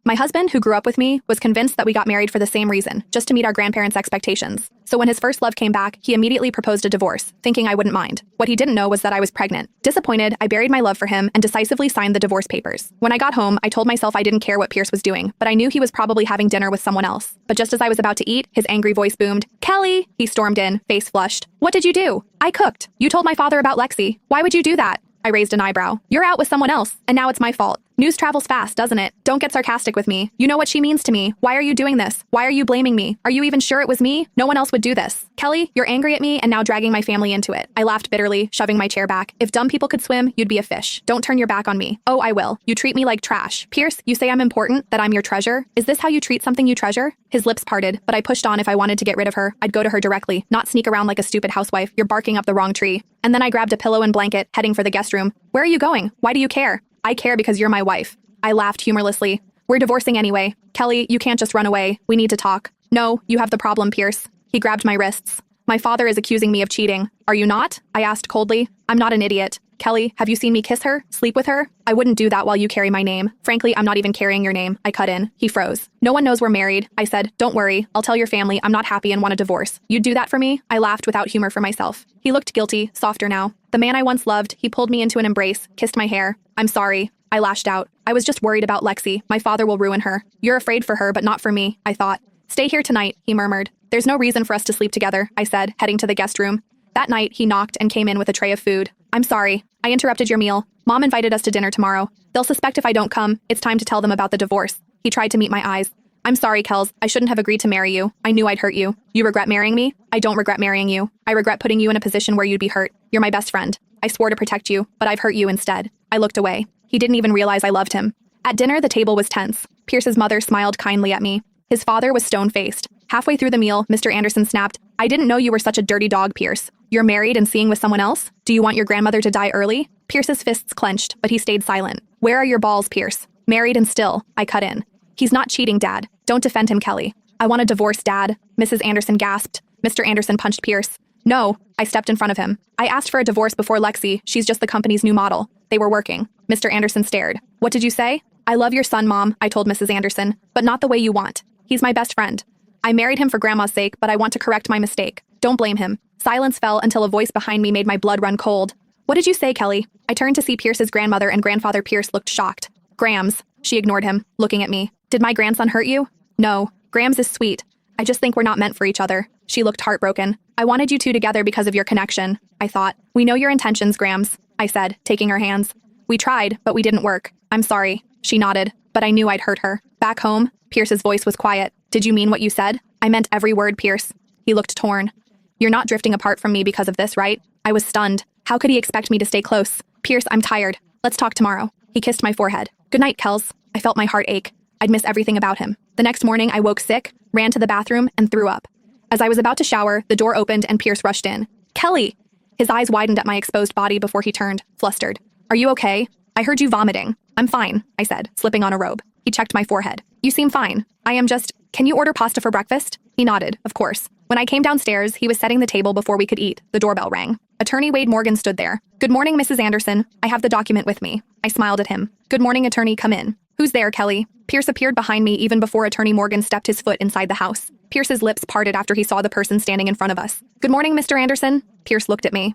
My husband, who grew up with me, was convinced that we got married for the same reason, just to meet our grandparents' expectations. So when his first love came back, he immediately proposed a divorce, thinking I wouldn't mind. What he didn't know was that I was pregnant. Disappointed, I buried my love for him and decisively signed the divorce papers. When I got home, I told myself I didn't care what Pierce was doing, but I knew he was probably having dinner with someone else. But just as I was about to eat, his angry voice boomed, "Kelly!" He stormed in, face flushed. "What did you do?" "I cooked. You told my father about Lexi. Why would you do that?" I raised an eyebrow. "You're out with someone else, and now it's my fault." News travels fast, doesn't it? Don't get sarcastic with me. You know what she means to me. Why are you doing this? Why are you blaming me? Are you even sure it was me? No one else would do this. Kelly, you're angry at me and now dragging my family into it. I laughed bitterly, shoving my chair back. If dumb people could swim, you'd be a fish. Don't turn your back on me. Oh, I will. You treat me like trash. Pierce, you say I'm important, that I'm your treasure? Is this how you treat something you treasure? His lips parted, but I pushed on. If I wanted to get rid of her, I'd go to her directly, not sneak around like a stupid housewife. You're barking up the wrong tree. And then I grabbed a pillow and blanket, heading for the guest room. Where are you going? Why do you care? I care because you're my wife. I laughed humorlessly. We're divorcing anyway. Kelly, you can't just run away. We need to talk. No, you have the problem, Pierce. He grabbed my wrists. My father is accusing me of cheating. Are you not? I asked coldly. I'm not an idiot. Kelly, have you seen me kiss her? Sleep with her? I wouldn't do that while you carry my name. Frankly, I'm not even carrying your name. I cut in. He froze. No one knows we're married. I said, don't worry. I'll tell your family I'm not happy and want a divorce. You'd do that for me? I laughed without humor for myself. He looked guilty, softer now. The man I once loved, he pulled me into an embrace, kissed my hair. I'm sorry. I lashed out. I was just worried about Lexi. My father will ruin her. You're afraid for her, but not for me, I thought. Stay here tonight, he murmured. There's no reason for us to sleep together, I said, heading to the guest room. That night, he knocked and came in with a tray of food. I'm sorry. I interrupted your meal. Mom invited us to dinner tomorrow. They'll suspect if I don't come. It's time to tell them about the divorce. He tried to meet my eyes. I'm sorry, Kels. I shouldn't have agreed to marry you. I knew I'd hurt you. You regret marrying me? I don't regret marrying you. I regret putting you in a position where you'd be hurt. You're my best friend. I swore to protect you, but I've hurt you instead. I looked away. He didn't even realize I loved him. At dinner, the table was tense. Pierce's mother smiled kindly at me. His father was stone-faced. Halfway through the meal, Mr. Anderson snapped, I didn't know you were such a dirty dog, Pierce. You're married and seeing with someone else? Do you want your grandmother to die early? Pierce's fists clenched, but he stayed silent. Where are your balls, Pierce? Married and still, I cut in. He's not cheating, Dad. Don't defend him, Kelly. I want a divorce, Dad. Mrs. Anderson gasped. Mr. Anderson punched Pierce. No, I stepped in front of him. I asked for a divorce before Lexi. She's just the company's new model. They were working. Mr. Anderson stared. What did you say? I love your son, Mom, I told Mrs. Anderson, but not the way you want. He's my best friend. I married him for Grandma's sake, but I want to correct my mistake. Don't blame him. Silence fell until a voice behind me made my blood run cold. What did you say, Kelly? I turned to see Pierce's grandmother and grandfather Pierce looked shocked. Grams. She ignored him, looking at me. Did my grandson hurt you? No. Grams is sweet. I just think we're not meant for each other. She looked heartbroken. I wanted you two together because of your connection, I thought. We know your intentions, Grams, I said, taking her hands. We tried, but we didn't work. I'm sorry. She nodded, but I knew I'd hurt her. Back home, Pierce's voice was quiet. Did you mean what you said? I meant every word, Pierce. He looked torn. You're not drifting apart from me because of this, right? I was stunned. How could he expect me to stay close? Pierce, I'm tired. Let's talk tomorrow. He kissed my forehead. Good night, Kels. I felt my heart ache. I'd miss everything about him. The next morning, I woke sick, ran to the bathroom, and threw up. As I was about to shower, the door opened and Pierce rushed in. Kelly! His eyes widened at my exposed body before he turned, flustered. Are you okay? I heard you vomiting. I'm fine, I said, slipping on a robe. He checked my forehead. You seem fine. I am just... Can you order pasta for breakfast? He nodded, of course. When I came downstairs, he was setting the table before we could eat. The doorbell rang. Attorney Wade Morgan stood there. Good morning, Mrs. Anderson. I have the document with me. I smiled at him. Good morning, attorney. Come in. Who's there, Kelly? Pierce appeared behind me even before Attorney Morgan stepped his foot inside the house. Pierce's lips parted after he saw the person standing in front of us. Good morning, Mr. Anderson. Pierce looked at me.